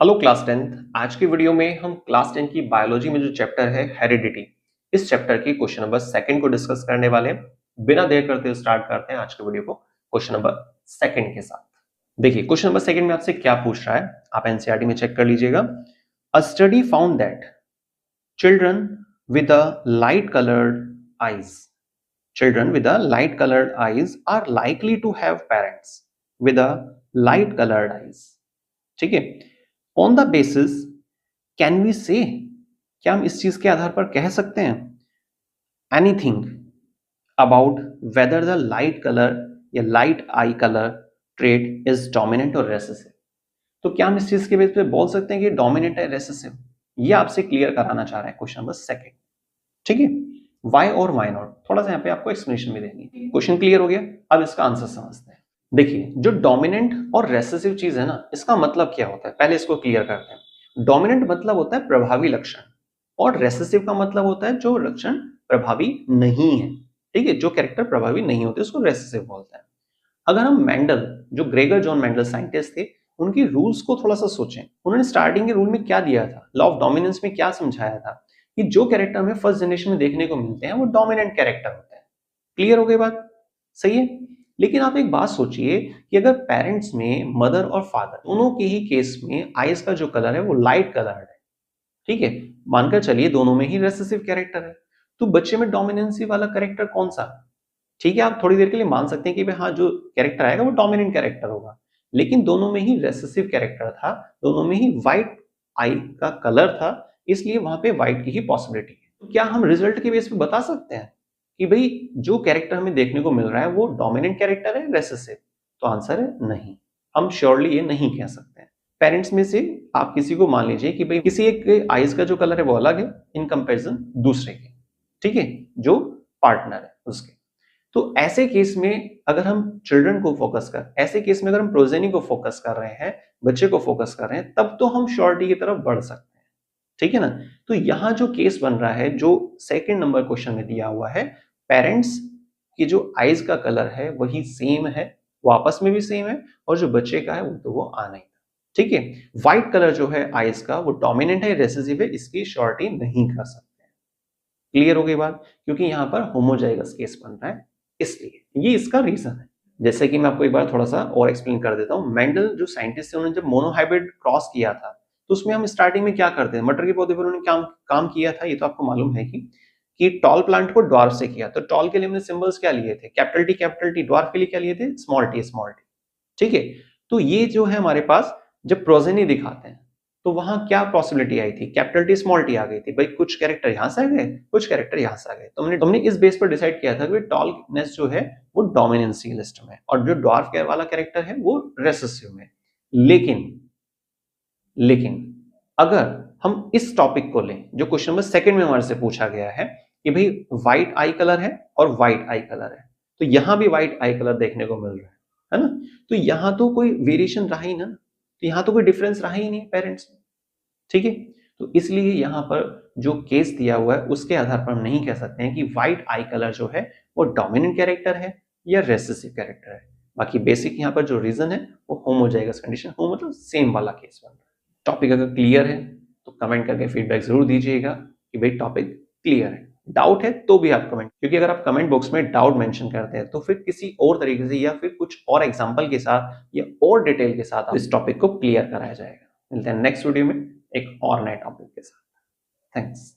Hello class 10th। आज की video में हम क्लास 10 की बायोलॉजी में जो चैप्टर है हेरिडिटी, इस चैप्टर की क्वेश्चन नंबर सेकंड को डिस्कस करने वाले हैं। बिना देर करते हुए स्टार्ट करते हैं आज के वीडियो को क्वेश्चन नंबर सेकंड के साथ। देखिए क्वेश्चन नंबर सेकंड में आपसे क्या पूछ रहा है, आप एनसीईआरटी में चेक कर लीजिएगा। अ study found that children with a light coloured eyes children with a light colored eyes are likely to have parents with a light colored eyes। ठीक है, on the basis can we say, क्या हम इस चीज के आधार पर कह सकते हैं anything about whether the light colour या light eye colour trait is dominant और रेसेसिव। तो क्या हम इस चीज के बेस पे बोल सकते हैं कि डोमिनेंट है रेसेसिव? ये आपसे क्लियर कराना चाह रहा है क्वेश्चन नंबर सेकंड। ठीक है, वाई और वाई नॉट, थोड़ा सा यहाँ पे आपको एक्सप्लेनेशन भी देनी है। क्वेश्चन क्लियर हो गया, अब इसका आंसर समझते हैं। देखिए जो डोमिनेंट और रेसेसिव चीज है ना, इसका मतलब क्या होता है पहले इसको क्लियर करते हैं। डोमिनेंट मतलब होता है प्रभावी लक्षण, और रेसेसिव का मतलब होता है जो लक्षण प्रभावी नहीं है। ठीक है, जो कैरेक्टर प्रभावी नहीं होते उसको रेसेसिव बोलते हैं। अगर हम मेंडल, जो ग्रेगर जॉन मेंडल साइंटिस्ट थे, उनके रूल्स को थोड़ा सा सोचें। उन्होंने स्टार्टिंग के रूल में क्या दिया था, लॉ ऑफ डोमिनेंस में क्या समझाया था कि जो कैरेक्टर हमें फर्स्ट जनरेशन में देखने को मिलते हैं वो डोमिनेंट कैरेक्टर होते हैं। क्लियर हो गई बात? सही है। लेकिन आप एक बात सोचिए कि अगर पेरेंट्स में मदर और फादर दोनों के ही केस में आईज का जो कलर है वो लाइट कलर्ड है, ठीक है, मानकर चलिए दोनों में ही रेसेसिव कैरेक्टर है, तो बच्चे में डोमिनेंसी वाला कैरेक्टर कौन सा? ठीक है, आप थोड़ी देर के लिए मान सकते हैं कि भाई हाँ जो कैरेक्टर आएगा वो डोमिनेंट कैरेक्टर होगा, लेकिन दोनों में ही रेसेसिव कैरेक्टर था, दोनों में ही व्हाइट आई का कलर था, इसलिए वहां पे व्हाइट की ही पॉसिबिलिटी है। तो क्या हम रिजल्ट के बेस पे बता सकते हैं कि भाई जो कैरेक्टर हमें देखने को मिल रहा है वो डोमिनेंट कैरेक्टर है रेसेसिव? तो आंसर है नहीं, हम श्योरली ये नहीं कह सकते हैं। पेरेंट्स में से आप किसी को मान लीजिए कि भाई किसी एक के आईज का जो कलर है वो अलग है इन कंपैरिजन दूसरे के, ठीक है, जो पार्टनर है उसके। तो ऐसे केस में अगर हम चिल्ड्रन को फोकस कर, ऐसे केस में अगर हम प्रोजेनी को फोकस कर रहे हैं, बच्चे को फोकस कर रहे हैं, तब तो हम श्योरिटी की तरफ बढ़ सकते हैं। ठीक है ना? तो यहां जो केस बन रहा है, जो सेकंड नंबर क्वेश्चन में दिया हुआ है, पेरेंट्स की जो आईज का कलर है वही सेम है, वो आपस में भी सेम है, और जो बच्चे का है वो तो वो आना ही था। ठीक है, व्हाइट कलर जो है आईज का वो डोमिनेंट है, रेसेसिव है, इसकी श्योरिटी नहीं कर सकते। क्लियर हो गई बात? क्योंकि यहां पर होमोजाइगस केस बन रहा है, इसलिए ये इसका रीजन है। जैसे कि मैं आपको एक बार थोड़ा सा और एक्सप्लेन कर देता हूं। मेंडल जो साइंटिस्ट थे, उन्होंने जब मोनोहाइब्रिड क्रॉस किया था, तो उसमें हम स्टार्टिंग में क्या करते हैं, मटर के पौधे पर उन्होंने काम किया था, ये तो आपको मालूम है कि टॉल प्लांट को ड्वार्फ से किया। तो टॉल के लिए हमने सिंबल्स क्या लिए थे, कैपिटल टी, ड्वार्फ के लिए क्या लिए थे, स्मॉल टी। ठीक है, तो ये जो है हमारे पास जब प्रोजेनी दिखाते हैं तो वहां क्या पॉसिबिलिटी आई थी, कैपिटल टी स्मॉल टी आ गई थी, भाई कुछ कैरेक्टर यहां से आ गए, कुछ कैरेक्टर यहां से आ गए, तो हमने इस बेस पर डिसाइड किया था कि टॉलनेस जो है वो डोमिनेंसी लिस्ट में, और जो ड्वार्फ वाला कैरेक्टर है वो रेसेसिव में। लेकिन अगर हम इस टॉपिक को लें जो क्वेश्चन नंबर सेकंड में हमारे से पूछा गया है कि भाई व्हाइट आई कलर है और व्हाइट आई कलर है, तो यहां भी व्हाइट आई कलर देखने को मिल रहा है ना? तो यहां तो कोई वेरिएशन रहा ही ना, तो यहां तो कोई डिफरेंस रहा ही नहीं पेरेंट्स में। ठीक है, तो इसलिए यहां पर जो केस दिया हुआ है उसके आधार पर हम नहीं कह सकते हैं कि व्हाइट आई कलर जो है वो डोमिनेंट कैरेक्टर है या रेसेसिव कैरेक्टर है। बाकी बेसिक यहाँ पर जो रीजन है वो होमोजाइगस कंडीशन, हो मतलब सेम वाला केस बन रहा है। टॉपिक अगर क्लियर है तो कमेंट करके फीडबैक जरूर दीजिएगा कि भाई टॉपिक क्लियर है। डाउट है तो भी आप कमेंट, क्योंकि अगर आप कमेंट बॉक्स में डाउट मेंशन करते हैं तो फिर किसी और तरीके से या फिर कुछ और एग्जांपल के साथ या और डिटेल के साथ इस टॉपिक को क्लियर कराया जाएगा। मिलते हैं नेक्स्ट वीडियो में एक और नए टॉपिक के साथ। थैंक्स।